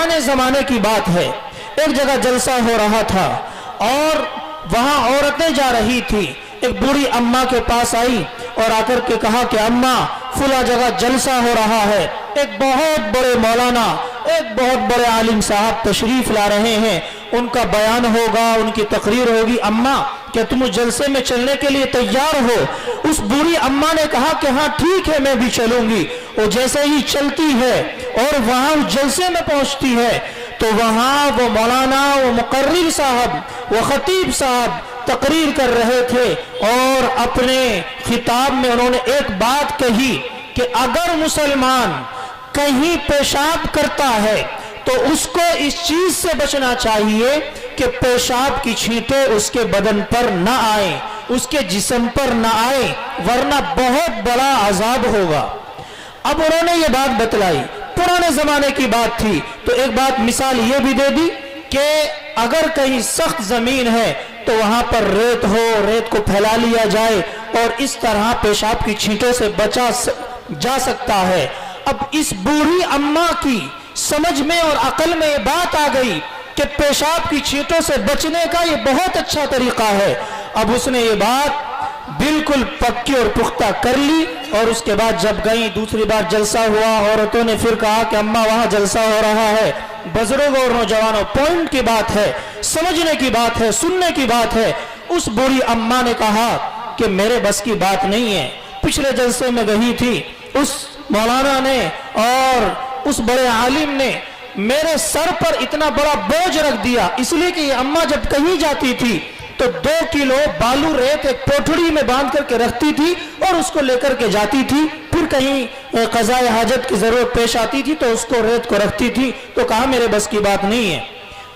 पुराने ज़माने की बात है। एक जगह जलसा हो रहा था और वहाँ औरतें जा रही थी। एक बूढ़ी अम्मा के पास आई और आकर के कहा कि अम्मा, फुला जगह जलसा हो रहा है, एक बहुत बड़े मौलाना, एक बहुत बड़े आलिम साहब तशरीफ ला रहे हैं, उनका बयान होगा, उनकी तकरीर होगी। अम्मा, क्या तुम उस जलसे में चलने के लिए तैयार हो? उस बूढ़ी अम्मा ने कहा कि हाँ ठीक है, मैं भी चलूंगी। वो जैसे ही चलती है और वहाँ उस जलसे में पहुँचती है तो वहाँ वो मौलाना, वो मुकर्रिर साहब, वो खतीब साहब तकरीर कर रहे थे और अपने खिताब में उन्होंने एक बात कही कि अगर मुसलमान कहीं पेशाब करता है तो उसको इस चीज से बचना चाहिए कि पेशाब की छींटे उसके बदन पर न आए, उसके जिस्म पर न आए, वरना बहुत बड़ा अजाब होगा। अब उन्होंने ये बात बतलाई, पुराने जमाने की बात थी, तो एक बात मिसाल ये भी दे दी कि अगर कहीं सख्त जमीन है तो वहां पर रेत हो, रेत को फैला लिया जाए और इस तरह पेशाब की छींटों से बचा जा सकता है। अब इस बूढ़ी अम्मा की समझ में और अकल में ये बात आ गई कि पेशाब की छींटों से बचने का ये बहुत अच्छा तरीका है। अब उसने ये बात बिल्कुल पक्की और पुख्ता कर ली और उसके बाद जब गई, दूसरी बार जलसा हुआ, औरतों ने फिर कहा कि अम्मा वहां जलसा हो रहा है। बुजुर्गों और नौजवानों, पॉइंट की बात है, समझने की बात है, सुनने की बात है। उस बूढ़ी अम्मा ने कहा कि मेरे बस की बात नहीं है। पिछले जलसे में गई थी, उस मौलाना ने और उस बड़े आलिम ने मेरे सर पर इतना बड़ा बोझ रख दिया, इसलिए कि अम्मा जब कहीं जाती थी तो 2 किलो बालू रेत एक पोठड़ी में बांध करके रखती थी और उसको लेकर के जाती थी। फिर कहीं क़ज़ाए हाजत की जरूरत पेश आती थी तो उसको रेत को रखती थी। तो कहा मेरे बस की बात नहीं है।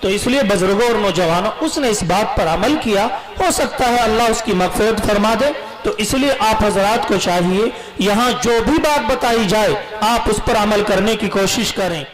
तो इसलिए बुजुर्गों और नौजवानों, उसने इस बात पर अमल किया, हो सकता है अल्लाह उसकी मग़फ़िरत फरमा दे। तो इसलिए आप हजरात को चाहिए यहाँ जो भी बात बताई जाए आप उस पर अमल करने की कोशिश करें।